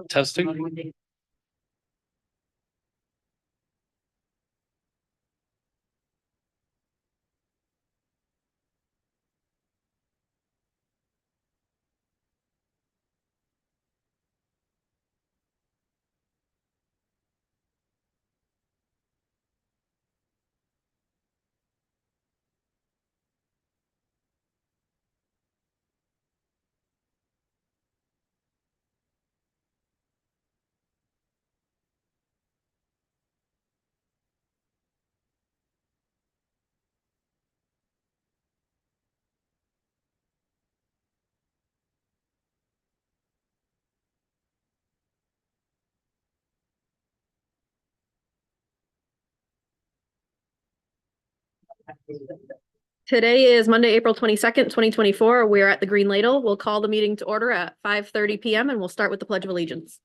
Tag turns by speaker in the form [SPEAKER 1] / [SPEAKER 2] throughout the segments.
[SPEAKER 1] Testing.
[SPEAKER 2] Today is Monday, April 22nd, 2024. We're at the Green Ladle. We'll call the meeting to order at 5:30 p.m. and we'll start with the Pledge of Allegiance.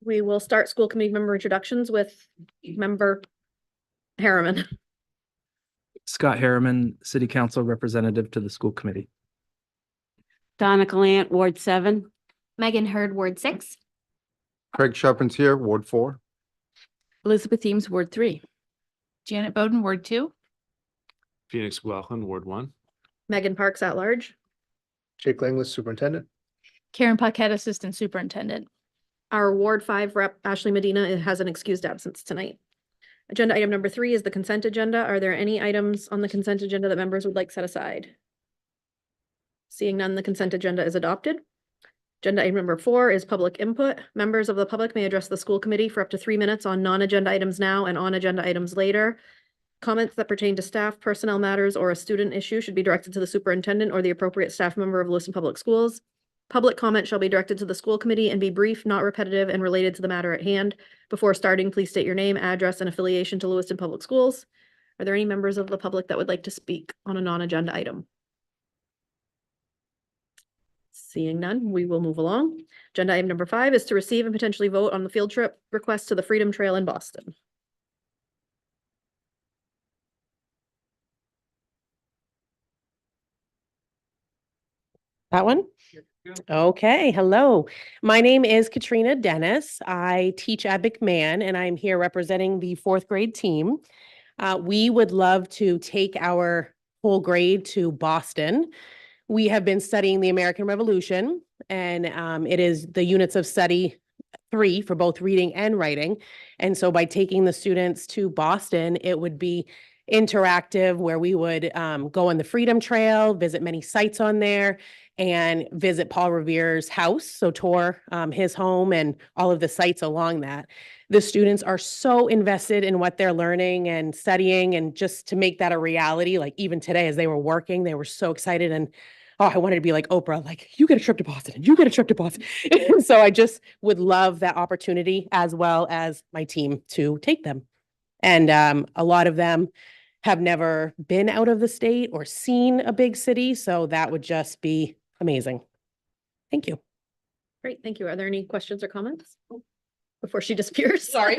[SPEAKER 2] We will start school committee member introductions with member Harriman.
[SPEAKER 3] Scott Harriman, City Council Representative to the School Committee.
[SPEAKER 4] Donna Gallant, Ward 7.
[SPEAKER 5] Megan Hurd, Ward 6.
[SPEAKER 6] Craig Charpentier, Ward 4.
[SPEAKER 4] Elizabeth Eames, Ward 3.
[SPEAKER 5] Janet Bowden, Ward 2.
[SPEAKER 1] Phoenix McLaughlin, Ward 1.
[SPEAKER 2] Megan Parks at large.
[SPEAKER 6] Jake Langley, Superintendent.
[SPEAKER 5] Karen Paquette, Assistant Superintendent.
[SPEAKER 2] Our Ward 5 rep Ashley Medina has an excused absence tonight. Agenda item number 3 is the consent agenda. Are there any items on the consent agenda that members would like set aside? Seeing none, the consent agenda is adopted. Agenda item number 4 is public input. Members of the public may address the school committee for up to 3 minutes on non-agenda items now and on agenda items later. Comments that pertain to staff, personnel matters, or a student issue should be directed to the superintendent or the appropriate staff member of Lewiston Public Schools. Public comment shall be directed to the school committee and be brief, not repetitive, and related to the matter at hand. Before starting, please state your name, address, and affiliation to Lewiston Public Schools. Are there any members of the public that would like to speak on a non-agenda item? Seeing none, we will move along. Agenda item number 5 is to receive and potentially vote on the field trip request to the Freedom Trail in Boston.
[SPEAKER 7] That one? Okay, hello. My name is Katrina Dennis. I teach at McMahon and I'm here representing the 4th grade team. We would love to take our whole grade to Boston. We have been studying the American Revolution and it is the units of study 3 for both reading and writing. And so by taking the students to Boston, it would be interactive where we would go on the Freedom Trail, visit many sites on there, and visit Paul Revere's house. So tour his home and all of the sites along that. The students are so invested in what they're learning and studying, and just to make that a reality, like even today as they were working, they were so excited and oh, I wanted to be like Oprah, like you get a trip to Boston and you get a trip to Boston. So I just would love that opportunity as well as my team to take them. And a lot of them have never been out of the state or seen a big city. So that would just be amazing. Thank you.
[SPEAKER 2] Great, thank you. Are there any questions or comments before she disappears? Sorry.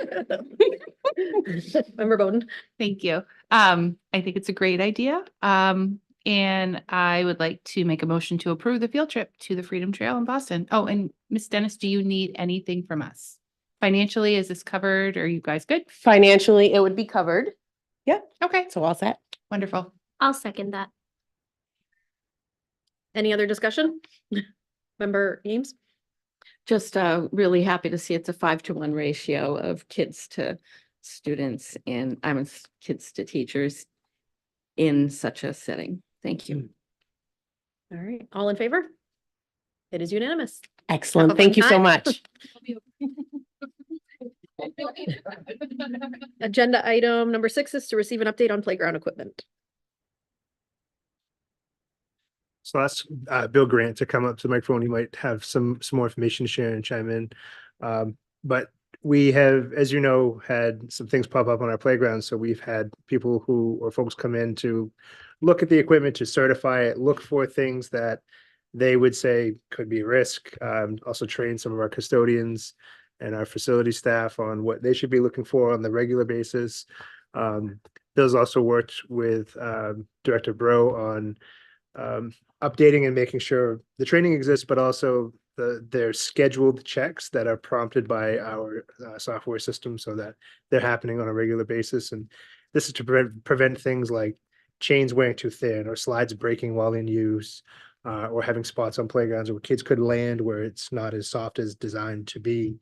[SPEAKER 2] Member Bowden.
[SPEAKER 5] Thank you. I think it's a great idea. And I would like to make a motion to approve the field trip to the Freedom Trail in Boston. Oh, and Miss Dennis, do you need anything from us? Financially, is this covered? Are you guys good?
[SPEAKER 7] Financially, it would be covered. Yeah.
[SPEAKER 5] Okay,
[SPEAKER 7] So all set.
[SPEAKER 5] wonderful.
[SPEAKER 4] I'll second that.
[SPEAKER 2] Any other discussion? Member Eames?
[SPEAKER 4] Just really happy to see it's a 5-to-1 ratio of kids to students and kids to teachers in such a setting. Thank you.
[SPEAKER 2] All right, all in favor? It is unanimous.
[SPEAKER 7] Excellent.
[SPEAKER 2] Have a
[SPEAKER 7] Thank you
[SPEAKER 2] fun
[SPEAKER 7] so
[SPEAKER 2] time.
[SPEAKER 7] much.
[SPEAKER 2] Agenda item number 6 is to receive an update on playground equipment.
[SPEAKER 8] So that's Bill Grant to come up to the microphone. He might have some more information to share and chime in. But we have, as you know, had some things pop up on our playground. So we've had people or folks come in to look at the equipment, to certify it, look for things that they would say could be risk. Also train some of our custodians and our facility staff on what they should be looking for on the regular basis. Bill's also worked with Director Bro on updating and making sure the training exists, but also their scheduled checks that are prompted by our software system so that they're happening on a regular basis. And this is to prevent things like chains wearing too thin or slides breaking while in use, or having spots on playgrounds where kids could land where it's not as soft as designed to be.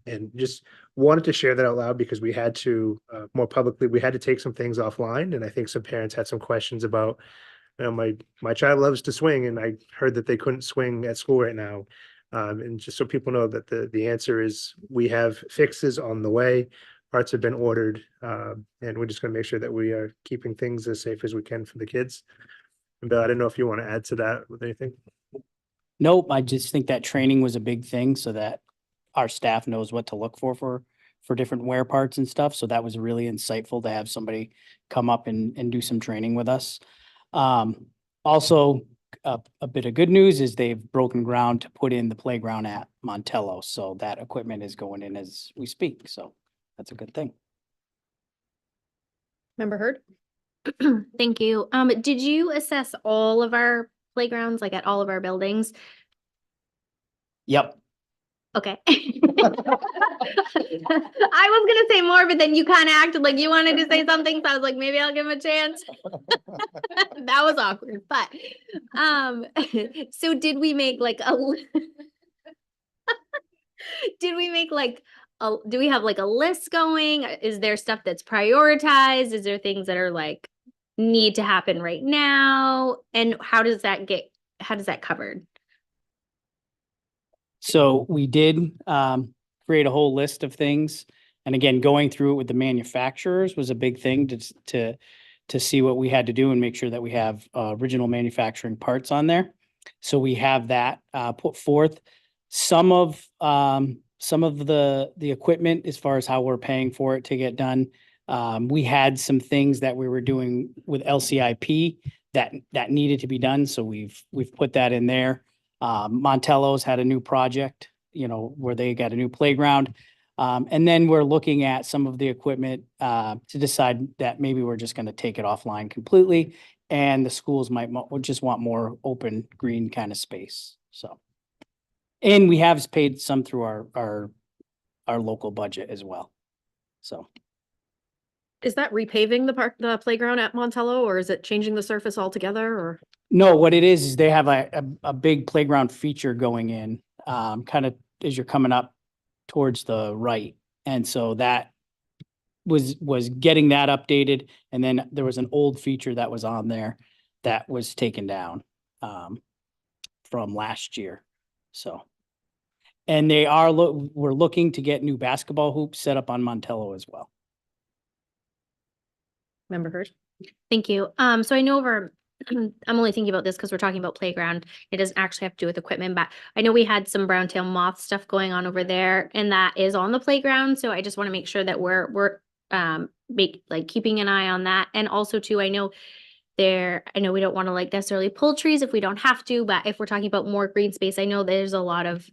[SPEAKER 8] And just wanted to share that out loud because we had to more publicly, we had to take some things offline. And I think some parents had some questions about, my child loves to swing and I heard that they couldn't swing at school right now. And just so people know that the answer is we have fixes on the way, parts have been ordered, and we're just gonna make sure that we are keeping things as safe as we can for the kids. And Bill, I don't know if you want to add to that with anything.
[SPEAKER 9] Nope, I just think that training was a big thing so that our staff knows what to look for different wear parts and stuff. So that was really insightful to have somebody come up and do some training with us. Also, a bit of good news is they've broken ground to put in the playground at Montello. So that equipment is going in as we speak. So that's a good thing.
[SPEAKER 2] Member Heard?
[SPEAKER 10] Thank you. Did you assess all of our playgrounds, like at all of our buildings?
[SPEAKER 9] Yep.
[SPEAKER 10] Okay. I was gonna say more, but then you kind of acted like you wanted to say something, so I was like, maybe I'll give him a chance. That was awkward, but so did we make like a did we make like do we have like a list going? Is there stuff that's prioritized? Is there things that are like need to happen right now? And how does that covered?
[SPEAKER 9] So we did create a whole list of things. And again, going through it with the manufacturers was a big thing to see what we had to do and make sure that we have original manufacturing parts on there. So we have that put forth. Some of the equipment as far as how we're paying for it to get done. We had some things that we were doing with LCIP that needed to be done. So we've put that in there. Montello's had a new project, where they got a new playground. And then we're looking at some of the equipment to decide that maybe we're just going to take it offline completely. And the schools might just want more open green kind of space. So, and we have paid some through our local budget as well. So.
[SPEAKER 2] Is that repaving the playground at Montello, or is it changing the surface altogether, or?
[SPEAKER 9] No, what it is they have a big playground feature going in, kind of as you're coming up towards the right. And so that was getting that updated. And then there was an old feature that was on there that was taken down from last year. So, and we're looking to get new basketball hoops set up on Montello as well.
[SPEAKER 2] Member Heard?
[SPEAKER 10] Thank you. So I know I'm only thinking about this because we're talking about playground. It doesn't actually have to do with equipment, but I know we had some brown tail moth stuff going on over there, and that is on the playground. So I just want to make sure that we're keeping an eye on that. And also too, I know we don't want to like necessarily pull trees if we don't have to, but if we're talking about more green space, I know there's a lot of,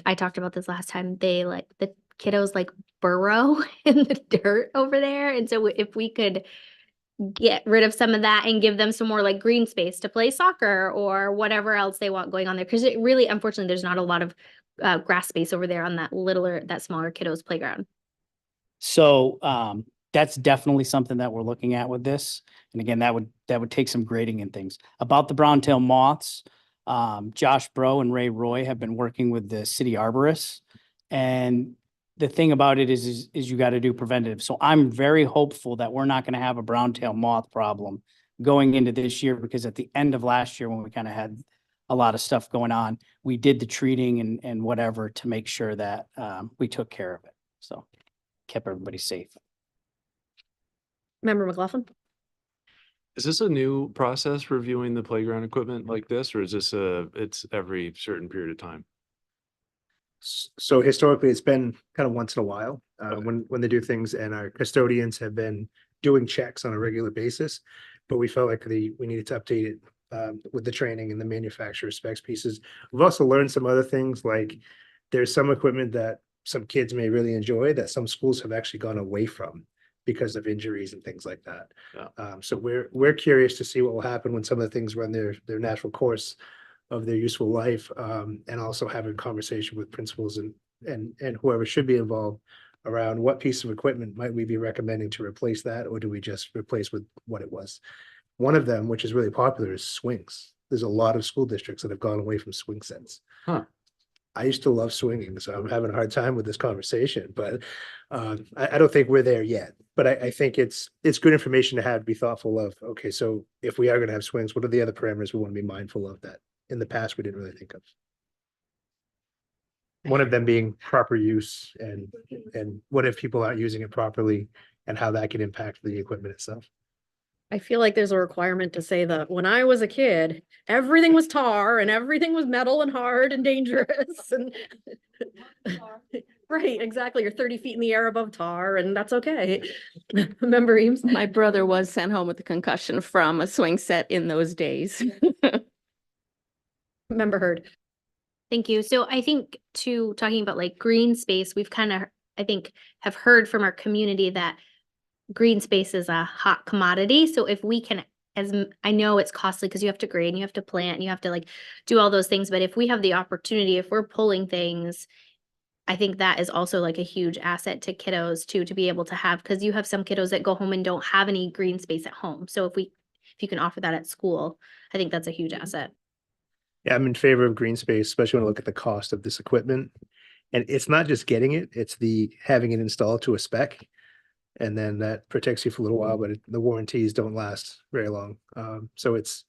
[SPEAKER 10] I talked about this last time, they like the kiddos like burrow in the dirt over there. And so if we could get rid of some of that and give them some more like green space to play soccer or whatever else they want going on there. Cause it really, unfortunately, there's not a lot of grass space over there on that smaller kiddos playground.
[SPEAKER 9] So that's definitely something that we're looking at with this. And again, that would take some grading and things. About the brown tail moths, Josh Bro and Ray Roy have been working with the city arborists. And the thing about it is you got to do preventative. So I'm very hopeful that we're not going to have a brown tail moth problem going into this year, because at the end of last year, when we kind of had a lot of stuff going on, we did the treating and whatever to make sure that we took care of it. So kept everybody safe.
[SPEAKER 2] Member McLaughlin?
[SPEAKER 1] Is this a new process reviewing the playground equipment like this, or is this it's every certain period of time?
[SPEAKER 8] So historically, it's been kind of once in a while, when they do things, and our custodians have been doing checks on a regular basis. But we felt like we needed to update it, with the training and the manufacturer specs pieces. We've also learned some other things, like there's some equipment that some kids may really enjoy that some schools have actually gone away from because of injuries and things like that.
[SPEAKER 1] Yeah.
[SPEAKER 8] So we're curious to see what will happen when some of the things run their natural course of their useful life, and also having conversation with principals and whoever should be involved around what piece of equipment might we be recommending to replace that, or do we just replace with what it was? One of them, which is really popular, is swings. There's a lot of school districts that have gone away from swing sets.
[SPEAKER 1] Huh.
[SPEAKER 8] I used to love swinging, so I'm having a hard time with this conversation, but I don't think we're there yet. But I think it's good information to have, to be thoughtful of. Okay, so if we are going to have swings, what are the other parameters we want to be mindful of that in the past we didn't really think of? One of them being proper use, and what if people aren't using it properly, and how that can impact the equipment itself.
[SPEAKER 2] I feel like there's a requirement to say that when I was a kid, everything was tar and everything was metal and hard and dangerous and. Right, exactly. You're 30 feet in the air above tar and that's okay. Member Eames?
[SPEAKER 4] My brother was sent home with a concussion from a swing set in those days.
[SPEAKER 2] Member Heard?
[SPEAKER 10] Thank you. So I think too, talking about like green space, we've kind of, I think, have heard from our community that green space is a hot commodity. So if we can, I know it's costly because you have to grade and you have to plant and you have to like do all those things. But if we have the opportunity, if we're pulling things, I think that is also like a huge asset to kiddos too, to be able to have, because you have some kiddos that go home and don't have any green space at home. So if you can offer that at school, I think that's a huge asset.
[SPEAKER 8] Yeah, I'm in favor of green space, especially when I look at the cost of this equipment. And it's not just getting it, it's the having it installed to a spec. And then that protects you for a little while, but the warranties don't last very long. So it's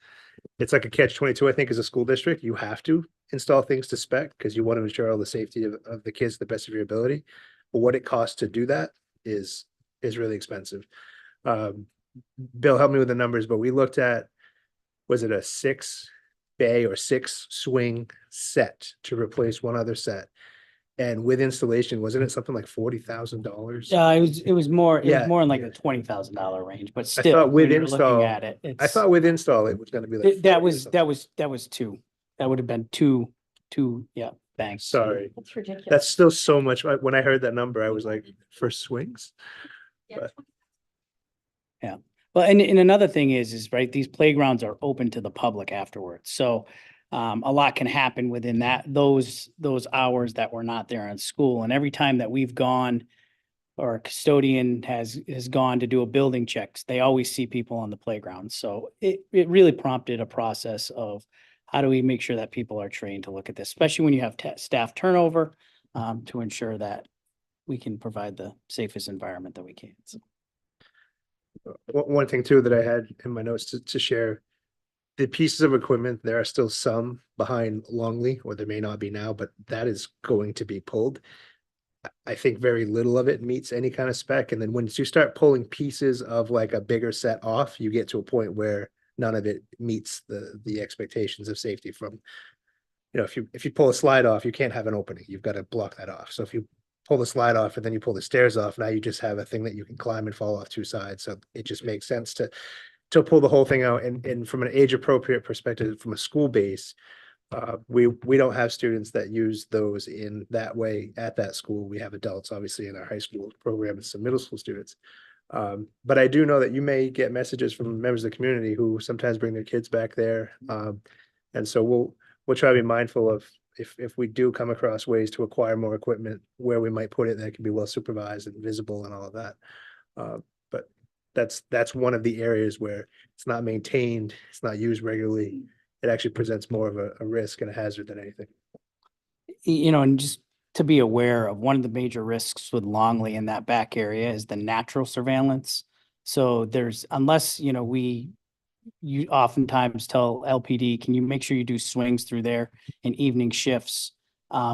[SPEAKER 8] like a catch-22, I think, as a school district. You have to install things to spec because you want to ensure all the safety of the kids to the best of your ability. But what it costs to do that is really expensive. Bill, help me with the numbers, but we looked at, was it a 6-bay or 6-swing set to replace one other set? And with installation, wasn't it something like $40,000?
[SPEAKER 9] It was more
[SPEAKER 8] Yeah.
[SPEAKER 9] in like the $20,000 range, but
[SPEAKER 8] I
[SPEAKER 9] still,
[SPEAKER 8] thought with
[SPEAKER 9] when you're looking
[SPEAKER 8] install,
[SPEAKER 9] at it,
[SPEAKER 8] I
[SPEAKER 9] it's,
[SPEAKER 8] thought with install, it was gonna be like.
[SPEAKER 9] that
[SPEAKER 8] 40 or
[SPEAKER 9] was,
[SPEAKER 8] something.
[SPEAKER 9] two. That would have been two, yeah, thanks.
[SPEAKER 8] Sorry,
[SPEAKER 2] That's ridiculous.
[SPEAKER 8] that's still so much. When I heard that number, I was like, for swings? But
[SPEAKER 9] Well, and another thing is right, these playgrounds are open to the public afterwards, so a lot can happen within those hours that we're not there in school. And every time that we've gone, or a custodian has gone to do a building checks, they always see people on the playground. So it really prompted a process of how do we make sure that people are trained to look at this, especially when you have staff turnover, to ensure that we can provide the safest environment that we can. So.
[SPEAKER 8] one thing too that I had in my notes to share, the pieces of equipment, there are still some behind Longley, or there may not be now, but that is going to be pulled. I think very little of it meets any kind of spec. And then once you start pulling pieces of like a bigger set off, you get to a point where none of it meets the expectations of safety from, if you pull a slide off, you can't have an opening. You've got to block that off. So if you pull the slide off and then you pull the stairs off, now you just have a thing that you can climb and fall off two sides. So it just makes sense to pull the whole thing out. And from an age appropriate perspective, from a school base, we don't have students that use those in that way at that school. We have adults, obviously, in our high school program and some middle school students. But I do know that you may get messages from members of the community who sometimes bring their kids back there. And so we'll try to be mindful of if we do come across ways to acquire more equipment, where we might put it that can be well supervised and visible and all of that. But that's one of the areas where it's not maintained, it's not used regularly. It actually presents more of a risk and a hazard than anything.
[SPEAKER 9] And just to be aware of, one of the major risks with Longley in that back area is the natural surveillance. So unless, you oftentimes tell LPD, can you make sure you do swings through there in evening shifts?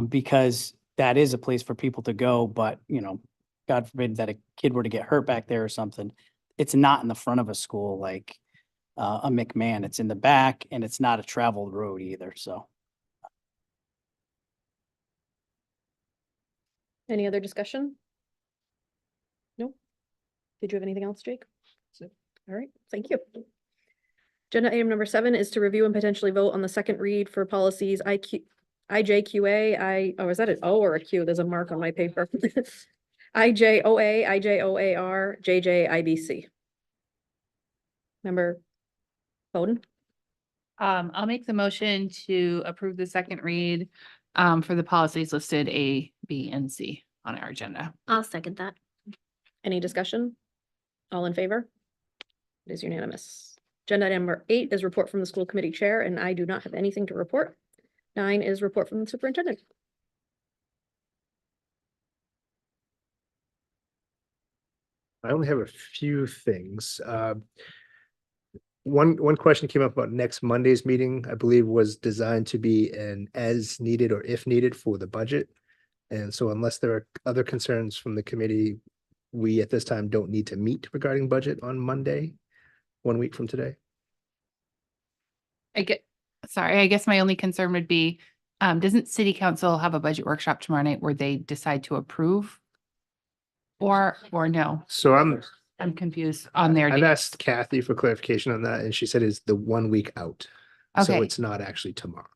[SPEAKER 9] Because that is a place for people to go, but, God forbid that a kid were to get hurt back there or something. It's not in the front of a school like a McMahon. It's in the back, and it's not a traveled road either. So.
[SPEAKER 8] One thing too that I had in my notes to share, the pieces of equipment, there are still some behind Longley, or there may not be now, but that is going to be pulled. I think very little of it meets any kind of spec. And then once you start pulling pieces of like a bigger set off, you get to a point where none of it meets the expectations of safety from, if you pull a slide off, you can't have an opening. You've got to block that off. So if you pull the slide off and then you pull the stairs off, now you just have a thing that you can climb and fall off two sides. So it just makes sense to pull the whole thing out. And from an age appropriate perspective, from a school base, we don't have students that use those in that way at that school. We have adults, obviously, in our high school program and some middle school programs. So we'll try to be mindful of if we do come across ways to acquire more equipment, where we might put it that can be well supervised and visible and all of that. But that's one of the areas where it's not maintained, it's not used regularly. It actually presents more of a risk and a hazard than anything.
[SPEAKER 2] Any other discussion? No? Did you have anything else, Jake? All right, thank you. Agenda item number 7 is to review and potentially vote on the second read for policies IJQA, is that an O or a Q? There's a mark on my paper. IJOA, IJOAR, JJIBC. Member Bowden?
[SPEAKER 5] I'll make the motion to approve the second read for the policies listed A, B, and C on our agenda.
[SPEAKER 10] I'll second that.
[SPEAKER 2] Any discussion? All in favor? It is unanimous. Agenda item number 8 is report from the school committee chair, and I do not have anything to report. 9 is report from the superintendent.
[SPEAKER 8] I only have a few things. One question came up about next Monday's meeting, I believe was designed to be an as needed or if needed for the budget. And so unless there are other concerns from the committee, we at this time don't need to meet regarding budget on Monday, 1 week from today.
[SPEAKER 5] I guess my only concern would be, doesn't city council have a budget workshop tomorrow night where they decide to approve? Or no?
[SPEAKER 8] So
[SPEAKER 5] I'm confused on their
[SPEAKER 8] I've
[SPEAKER 5] dates.
[SPEAKER 8] asked Kathy for clarification on that, and she said it's the 1 week out. So
[SPEAKER 5] Okay.
[SPEAKER 8] it's not actually tomorrow.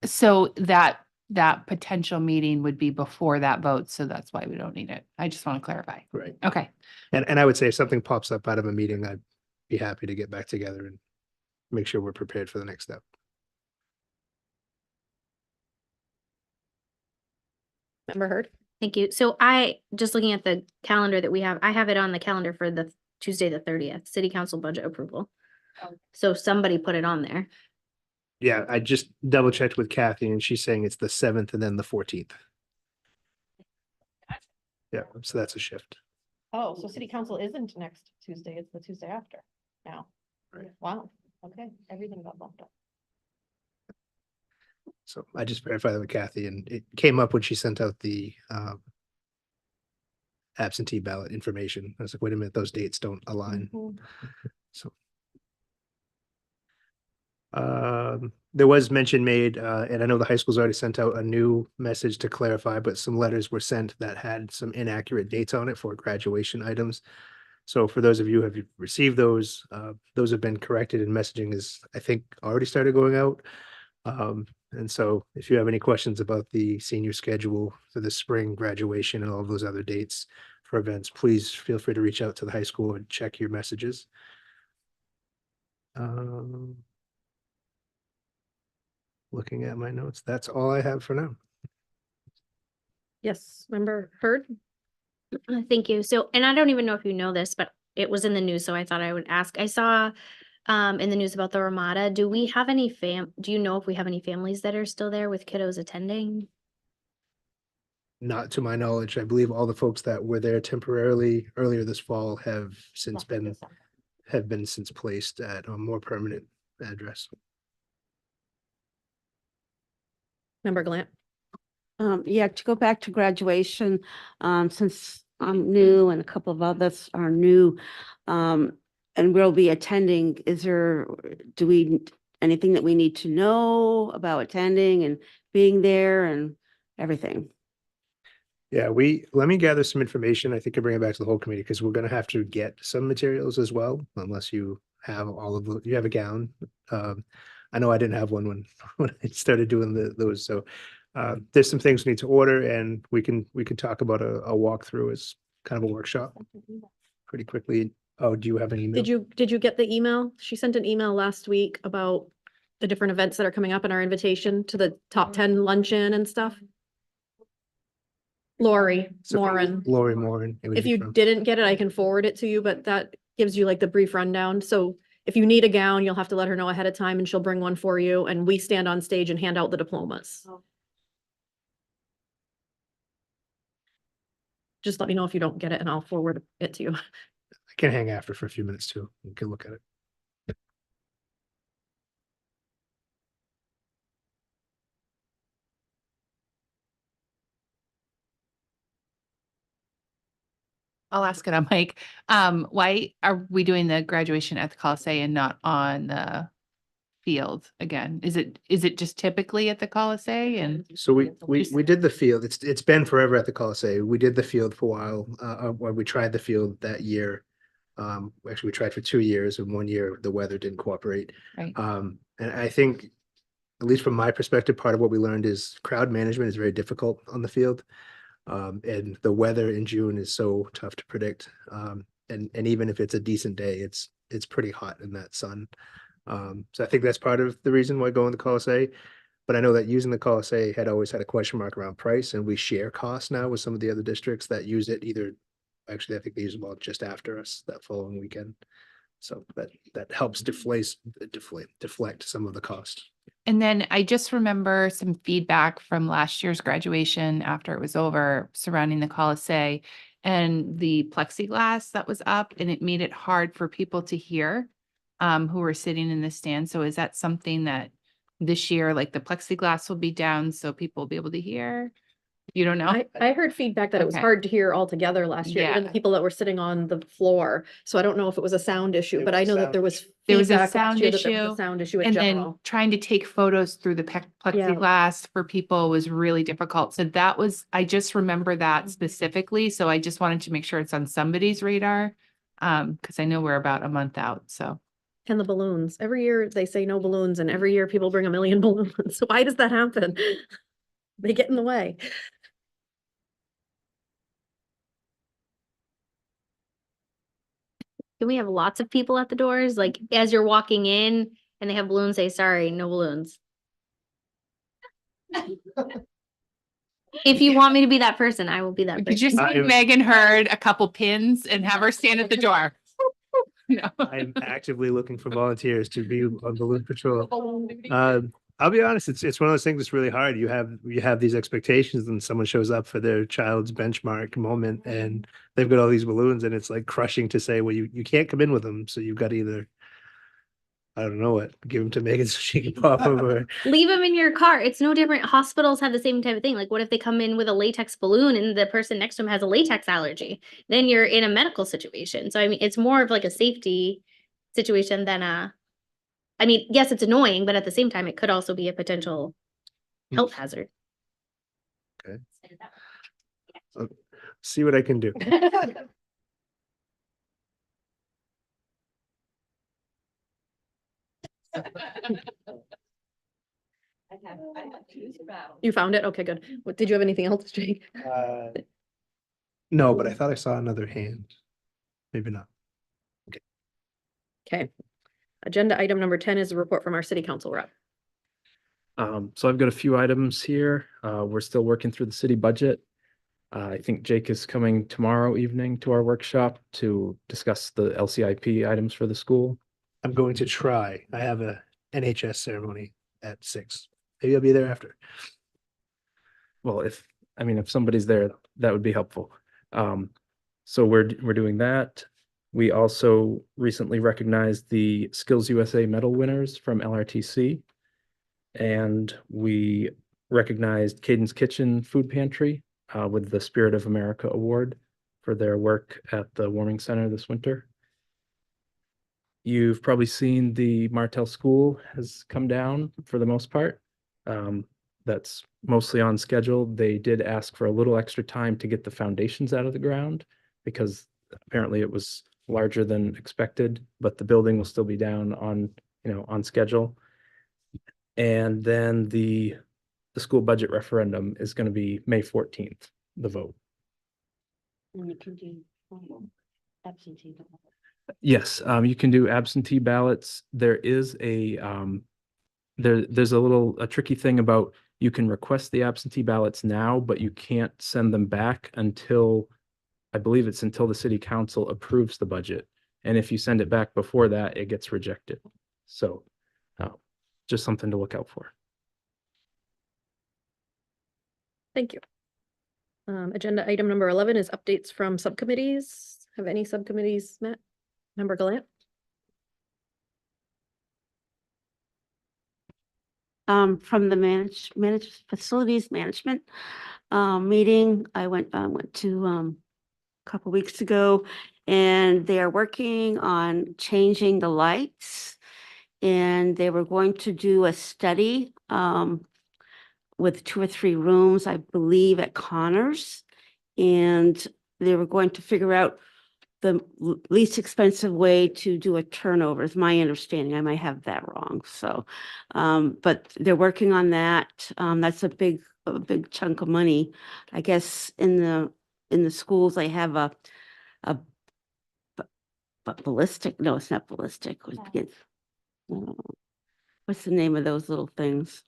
[SPEAKER 5] So that potential meeting would be before that vote, so that's why we don't need it. I just want to clarify.
[SPEAKER 8] Right.
[SPEAKER 5] Okay.
[SPEAKER 8] And I would say if something pops up out of a meeting, I'd be happy to get back together and make sure we're prepared for the next step.
[SPEAKER 2] Member Heard?
[SPEAKER 10] Thank you. So just looking at the calendar that we have, I have it on the calendar for the Tuesday, the 30th, city council budget approval. So somebody put it on there.
[SPEAKER 8] Yeah, I just double checked with Kathy and she's saying it's the 7th and then the 14th. Yeah, so that's a shift.
[SPEAKER 2] Oh, so city council isn't next Tuesday, it's the Tuesday after now.
[SPEAKER 8] Right.
[SPEAKER 2] Wow, okay, everything got bumped up.
[SPEAKER 8] So I just verified that with Kathy and it came up when she sent out the absentee ballot information. I was like, wait a minute, those dates don't align. So. There was mention made, and I know the high school's already sent out a new message to clarify, but some letters were sent that had some inaccurate dates on it for graduation items. So for those of you who have received those have been corrected and messaging is, I think, already started going out. And so if you have any questions about the senior schedule for the spring graduation and all of those other dates for events, please feel free to reach out to the high school and check your messages. Looking at my notes, that's all I have for now.
[SPEAKER 2] Yes, Member Heard?
[SPEAKER 10] Thank you. So, and I don't even know if you know this, but it was in the news, so I thought I would ask. I saw in the news about the Ramada. Do we have any do you know if we have any families that are still there with kiddos attending?
[SPEAKER 8] Not to my knowledge. I believe all the folks that were there temporarily earlier this fall have since been placed at a more permanent address.
[SPEAKER 2] Member Glant?
[SPEAKER 11] Yeah, to go back to graduation, since I'm new and a couple of others are new, and we'll be attending, anything that we need to know about attending and being there and everything?
[SPEAKER 8] Yeah, let me gather some information. I think I bring it back to the whole committee because we're gonna have to get some materials as well, unless you have you have a gown. I know I didn't have one when I started doing those, so there's some things we need to order and we can talk about a walkthrough as kind of a workshop pretty quickly. Oh, do you have an email?
[SPEAKER 2] Did you get the email? She sent an email last week about the different events that are coming up in our invitation to the top 10 luncheon and stuff. Lori Moran.
[SPEAKER 8] Lori Moran. It would
[SPEAKER 2] If
[SPEAKER 8] be
[SPEAKER 2] you
[SPEAKER 8] from-
[SPEAKER 2] didn't get it, I can forward it to you, but that gives you like the brief rundown. So if you need a gown, you'll have to let her know ahead of time and she'll bring one for you. And we stand on stage and hand out the diplomas. Just let me know if you don't get it and I'll forward it to you.
[SPEAKER 8] I can hang after for a few minutes too. You can look at it.
[SPEAKER 5] I'll ask it on Mike. Why are we doing the graduation at the Coliseum and not on the field again? Is it just typically at the Colisee and?
[SPEAKER 8] So we did the field. It's been forever at the Colisee. We did the field for a while, when we tried the field that year. Actually, we tried for 2 years, and 1 year the weather didn't cooperate.
[SPEAKER 5] Right.
[SPEAKER 8] And I think, at least from my perspective, part of what we learned is crowd management is very difficult on the field. And the weather in June is so tough to predict. And even if it's a decent day, it's pretty hot in that sun. So I think that's part of the reason why going to Colisee. But I know that using the Colisee had always had a question mark around price, and we share costs now with some of the other districts that use it either. Actually, I think they use them all just after us that following weekend. So that helps deflect some of the cost.
[SPEAKER 5] And then I just remember some feedback from last year's graduation after it was over surrounding the Colisee and the plexiglass that was up, and it made it hard for people to hear who were sitting in the stand. So is that something that this year, like the plexiglass will be down so people will be able to hear? You don't know?
[SPEAKER 2] I heard feedback that it was
[SPEAKER 5] Okay.
[SPEAKER 2] hard to hear altogether last year, even the
[SPEAKER 5] Yeah.
[SPEAKER 2] people that were sitting on the floor. So I don't know if it was a sound issue,
[SPEAKER 8] It
[SPEAKER 2] but
[SPEAKER 8] was
[SPEAKER 2] I
[SPEAKER 8] a
[SPEAKER 2] know that
[SPEAKER 8] sound
[SPEAKER 2] there was
[SPEAKER 5] There was a
[SPEAKER 2] feedback last
[SPEAKER 5] sound
[SPEAKER 2] year that there was
[SPEAKER 5] issue,
[SPEAKER 2] a sound issue in
[SPEAKER 5] and then
[SPEAKER 2] general.
[SPEAKER 5] trying to take photos through the plexiglass for people was really difficult. So that was, I just remember that specifically. So I just wanted to make sure it's on somebody's radar. Because I know we're about a month out, so.
[SPEAKER 2] And the balloons. Every year they say no balloons, and every year people bring a million balloons. So why does that happen? They get in the way.
[SPEAKER 10] Can we have lots of people at the doors? Like as you're walking in and they have balloons, say, sorry, no balloons. If you want me to be that person, I will be that
[SPEAKER 5] Could you
[SPEAKER 10] person.
[SPEAKER 5] see Megan Hurd a couple pins and have her stand at the door? No.
[SPEAKER 8] I'm actively looking for volunteers to be on balloon patrol. I'll be honest, it's one of those things that's really hard. You have these expectations, and someone shows up for their child's benchmark moment, and they've got all these balloons, and it's like crushing to say, well, you can't come in with them, so you've got to either, I don't know what, give them to Megan so she can pop over.
[SPEAKER 10] Leave them in your car. It's no different. Hospitals have the same type of thing. Like what if they come in with a latex balloon and the person next to them has a latex allergy? Then you're in a medical situation. So I mean, it's more of like a safety situation than I mean, yes, it's annoying, but at the same time, it could also be a potential health hazard.
[SPEAKER 8] Okay. See what I can do.
[SPEAKER 2] You found it? Okay, good. What, did you have anything else, Jake?
[SPEAKER 8] No, but I thought I saw another hand. Maybe not.
[SPEAKER 2] Okay. Agenda item number 10 is a report from our city council rep.
[SPEAKER 3] So I've got a few items here. We're still working through the city budget. I think Jake is coming tomorrow evening to our workshop to discuss the LCIP items for the school.
[SPEAKER 8] I'm going to try. I have a NHS ceremony at 6. Maybe I'll be there after.
[SPEAKER 3] Well, if somebody's there, that would be helpful. So we're doing that. We also recently recognized the Skills USA medal winners from LRTC. And we recognized Caden's Kitchen Food Pantry with the Spirit of America Award for their work at the warming center this winter. You've probably seen the Martell School has come down for the most part. That's mostly on schedule. They did ask for a little extra time to get the foundations out of the ground because apparently it was larger than expected, but the building will still be down on schedule. And then the school budget referendum is going to be May 14th, the vote.
[SPEAKER 11] And you can do absentee.
[SPEAKER 3] Yes, you can do absentee ballots. There is there's a tricky thing about you can request the absentee ballots now, but you can't send them back until, I believe it's until the city council approves the budget. And if you send it back before that, it gets rejected. So just something to look out for.
[SPEAKER 2] Thank you. Agenda item number 11 is updates from subcommittees. Have any subcommittees met? Member Gallant?
[SPEAKER 11] From the facilities management meeting, I went to a couple weeks ago, and they are working on changing the lights and they were going to do a study with 2 or 3 rooms, I believe, at Connors. And they were going to figure out the least expensive way to do a turnover, is my understanding. I might have that wrong. So, but they're working on that. That's a big chunk of money. I guess in the schools, they have a ballistic, no, it's not ballistic. What's the name of those little things?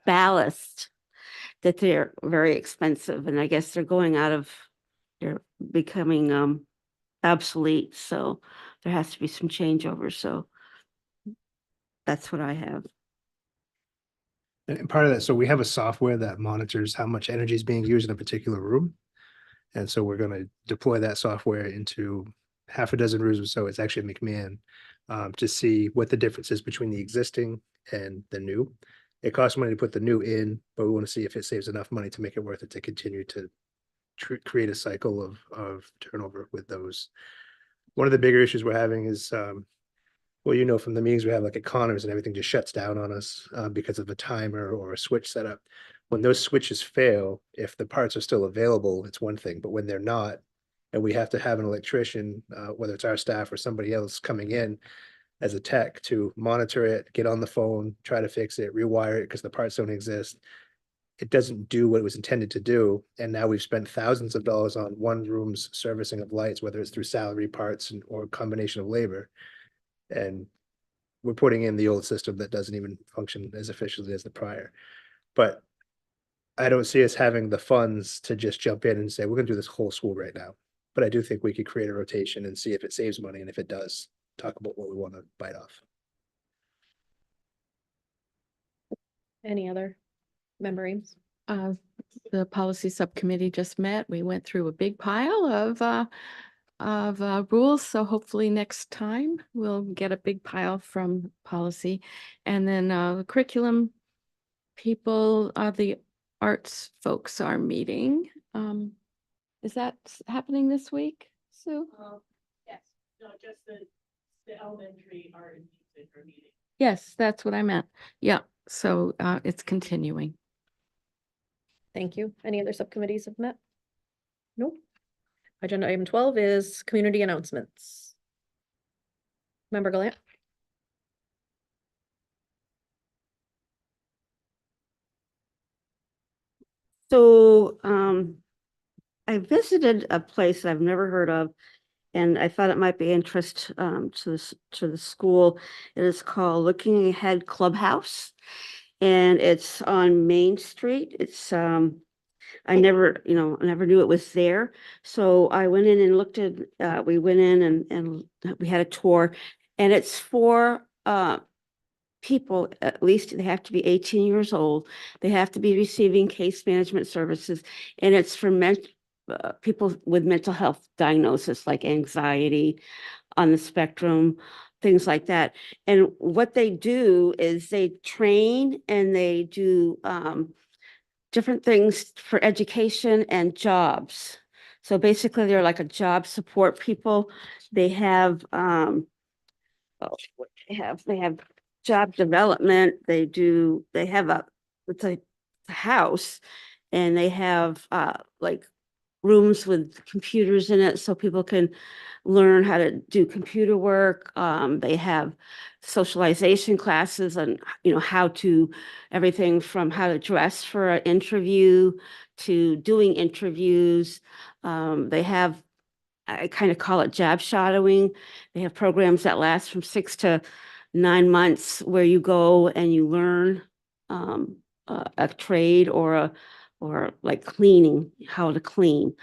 [SPEAKER 11] Ballast, that they're very expensive, and I guess they're becoming obsolete, so there has to be some changeover, so that's what I have.
[SPEAKER 8] And part of that, so we have a software that monitors how much energy is being used in a particular room. And so we're going to deploy that software into half a dozen rooms or so. It's actually McMahon, to see what the difference is between the existing and the new. It costs money to put the new in, but we want to see if it saves enough money to make it worth it to continue to create a cycle of turnover with those. One of the bigger issues we're having is, well, you know, from the meetings we have like at Connors, and everything just shuts down on us because of a timer or a switch setup. When those switches fail, if the parts are still available, it's one thing, but when they're not, and we have to have an electrician, whether it's our staff or somebody else coming in as a tech to monitor it, get on the phone, try to fix it, rewire it because the parts don't exist. It doesn't do what it was intended to do. And now we've spent thousands of dollars on one room's servicing of lights, whether it's through salary parts or a combination of labor. And we're putting in the old system that doesn't even function as efficiently as the prior. But I don't see us having the funds to just jump in and say, we're gonna do this whole school right now. But I do think we could create a rotation and see if it saves money, and if it does, talk about what we want to bite off.
[SPEAKER 2] Any other memories?
[SPEAKER 4] The policy subcommittee just met. We went through a big pile of rules, so hopefully next time we'll get a big pile from policy. And then curriculum people, the arts folks are meeting. Is that happening this week, Sue?
[SPEAKER 7] Yes, no, just the elementary art and music are meeting.
[SPEAKER 4] Yes, that's what I meant. Yeah, so it's continuing.
[SPEAKER 2] Thank you. Any other subcommittees have met? Nope. Agenda item 12 is community announcements. Member Gallant?
[SPEAKER 11] So, I visited a place I've never heard of, and I thought it might be interest to the school. It is called Looking Ahead Clubhouse, and it's on Main Street. It's I never knew it was there. So I went in and looked at, we went in and we had a tour, and it's for people, at least they have to be 18 years old. They have to be receiving case management services, and it's for people with mental health diagnosis like anxiety, on the spectrum, things like that. And what they do is they train and they do different things for education and jobs. So basically, they're like a job support people. They have what they have job development. They have it's a house, and they have like rooms with computers in it so people can learn how to do computer work. They have socialization classes on, everything from how to dress for an interview to doing interviews. They have, I kind of call it job shadowing. They have programs that last from 6 to 9 months where you go and you learn a trade or like cleaning, how to clean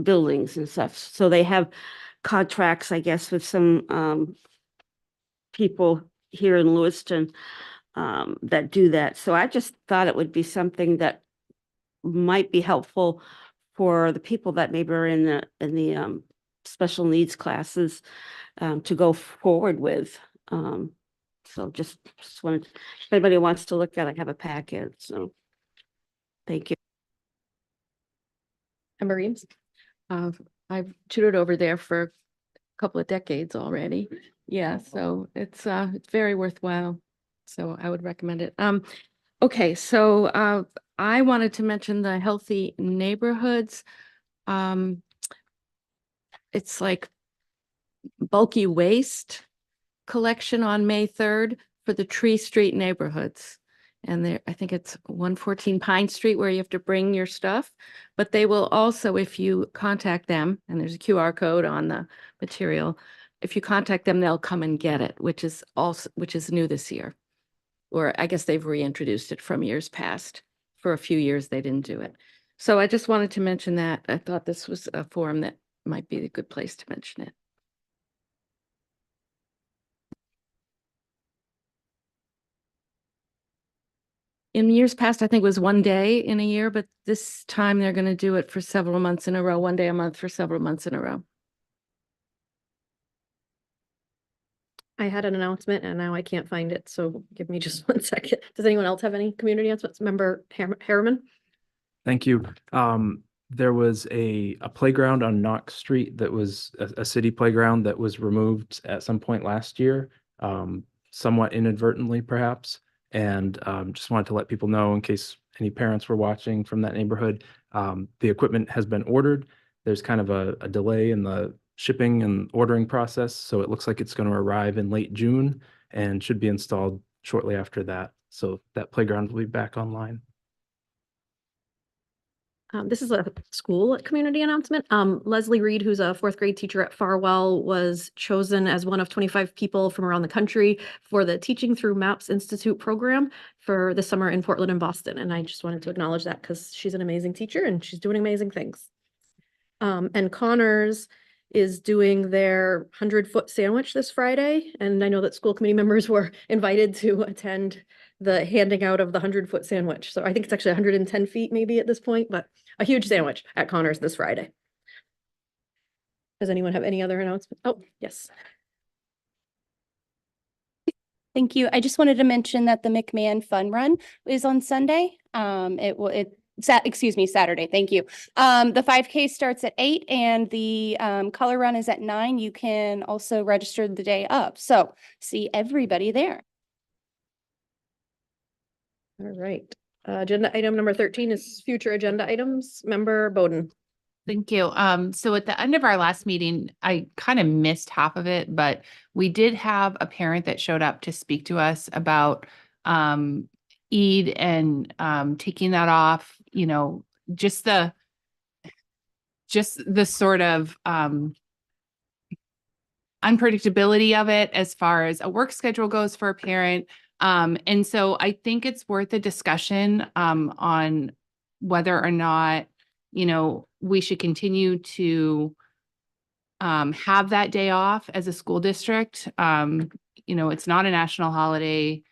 [SPEAKER 11] buildings and stuff. So they have contracts, I guess, with some people here in Lewiston that do that. So I just thought it would be something that might be helpful for the people that maybe are in the special needs classes to go forward with. So just wanted, if anybody wants to look at it, I have a packet, so thank you.
[SPEAKER 2] Member Reeves?
[SPEAKER 4] I've tutored over there for a couple of decades already. Yeah, so it's very worthwhile. So I would recommend it. Okay, so I wanted to mention the healthy neighborhoods. It's like bulky waste collection on May 3rd for the Tree Street neighborhoods. And there, I think it's 114 Pine Street where you have to bring your stuff. But they will also, if you contact them, and there's a QR code on the material, if you contact them, they'll come and get it, which is new this year. Or I guess they've reintroduced it from years past. For a few years, they didn't do it. So I just wanted to mention that. I thought this was a forum that might be a good place to mention it. In years past, I think it was one day in a year, but this time they're going to do it for several months in a row, one day a month for several months in a row.
[SPEAKER 2] I had an announcement and now I can't find it, so give me just 1 second. Does anyone else have any community announcements? Member Harriman?
[SPEAKER 3] Thank you. There was a playground on Knox Street that was a city playground that was removed at some point last year, somewhat inadvertently perhaps. And just wanted to let people know in case any parents were watching from that neighborhood, the equipment has been ordered. There's kind of a delay in the shipping and ordering process. So it looks like it's going to arrive in late June and should be installed shortly after that. So that playground will be back online.
[SPEAKER 2] This is a school community announcement. Leslie Reed, who's a 4th grade teacher at Farwell, was chosen as one of 25 people from around the country for the Teaching Through Maps Institute program for the summer in Portland and Boston. And I just wanted to acknowledge that because she's an amazing teacher and she's doing amazing things. And Connors is doing their 100-foot sandwich this Friday. And I know that school committee members were invited to attend the handing out of the 100-foot sandwich. So I think it's actually 110 feet maybe at this point, but a huge sandwich at Connors this Friday. Does anyone have any other announcements? Oh, yes.
[SPEAKER 12] Thank you. I just wanted to mention that the McMahon Fun Run is on Sunday. Saturday. Thank you. The 5K starts at 8 and the color run is at 9. You can also register the day up. So see everybody there.
[SPEAKER 2] All right. Agenda item number 13 is future agenda items. Member Bowden.
[SPEAKER 5] Thank you. So at the end of our last meeting, I kind of missed half of it, but we did have a parent that showed up to speak to us about Eid and taking that off, you know, just the sort of unpredictability of it as far as a work schedule goes for a parent. And so I think it's worth a discussion on whether or not, you know, we should continue to have that day off as a school district. You know, it's not a national holiday.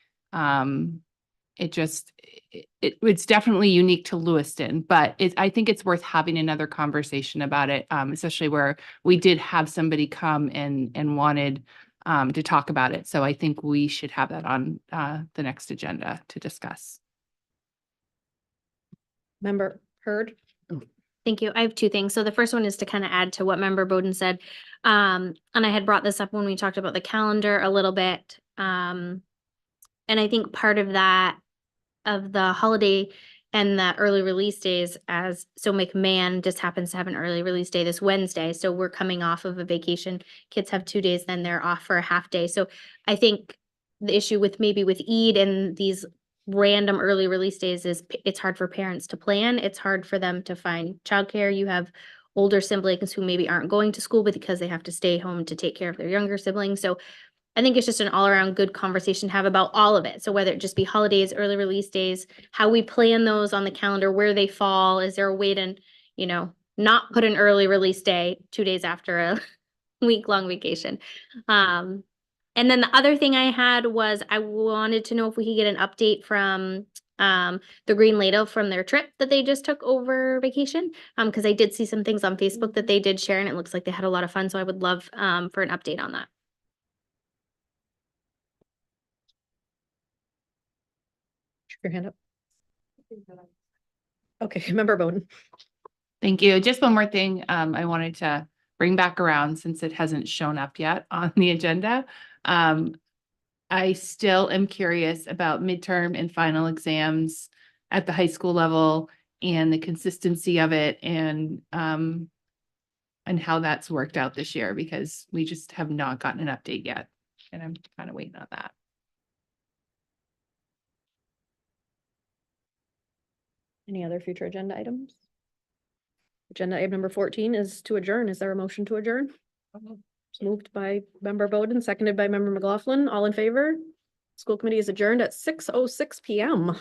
[SPEAKER 5] It's definitely unique to Lewiston, but I think it's worth having another conversation about it, especially where we did have somebody come and wanted to talk about it. So I think we should have that on the next agenda to discuss.
[SPEAKER 2] Member Hurd.
[SPEAKER 10] Thank you. I have 2 things. So the first one is to kind of add to what Member Bowden said. And I had brought this up when we talked about the calendar a little bit. And I think part of that, of the holiday and the early release days, so McMahon just happens to have an early release day this Wednesday. So we're coming off of a vacation. Kids have 2 days, then they're off for a half day. So I think the issue with Eid and these random early release days is it's hard for parents to plan. It's hard for them to find childcare. You have older siblings who maybe aren't going to school, but because they have to stay home to take care of their younger siblings. So I think it's just an all around good conversation to have about all of it. So whether it just be holidays, early release days, how we plan those on the calendar, where they fall, is there a way to, you know, not put an early release day 2 days after a week-long vacation. And then the other thing I had was I wanted to know if we could get an update from the Green Ladle from their trip that they just took over vacation. Because I did see some things on Facebook that they did share and it looks like they had a lot of fun. So I would love for an update on that.
[SPEAKER 2] Your hand up. Okay, Member Bowden.
[SPEAKER 5] Thank you. Just one more thing I wanted to bring back around since it hasn't shown up yet on the agenda. I still am curious about midterm and final exams at the high school level and the consistency of it and how that's worked out this year, because we just have not gotten an update yet. And I'm kind of waiting on that.
[SPEAKER 2] Any other future agenda items? Agenda item number 14 is to adjourn. Is there a motion to adjourn? Moved by member Bowden, seconded by member McLaughlin. All in favor? School committee is adjourned at 6:06 PM.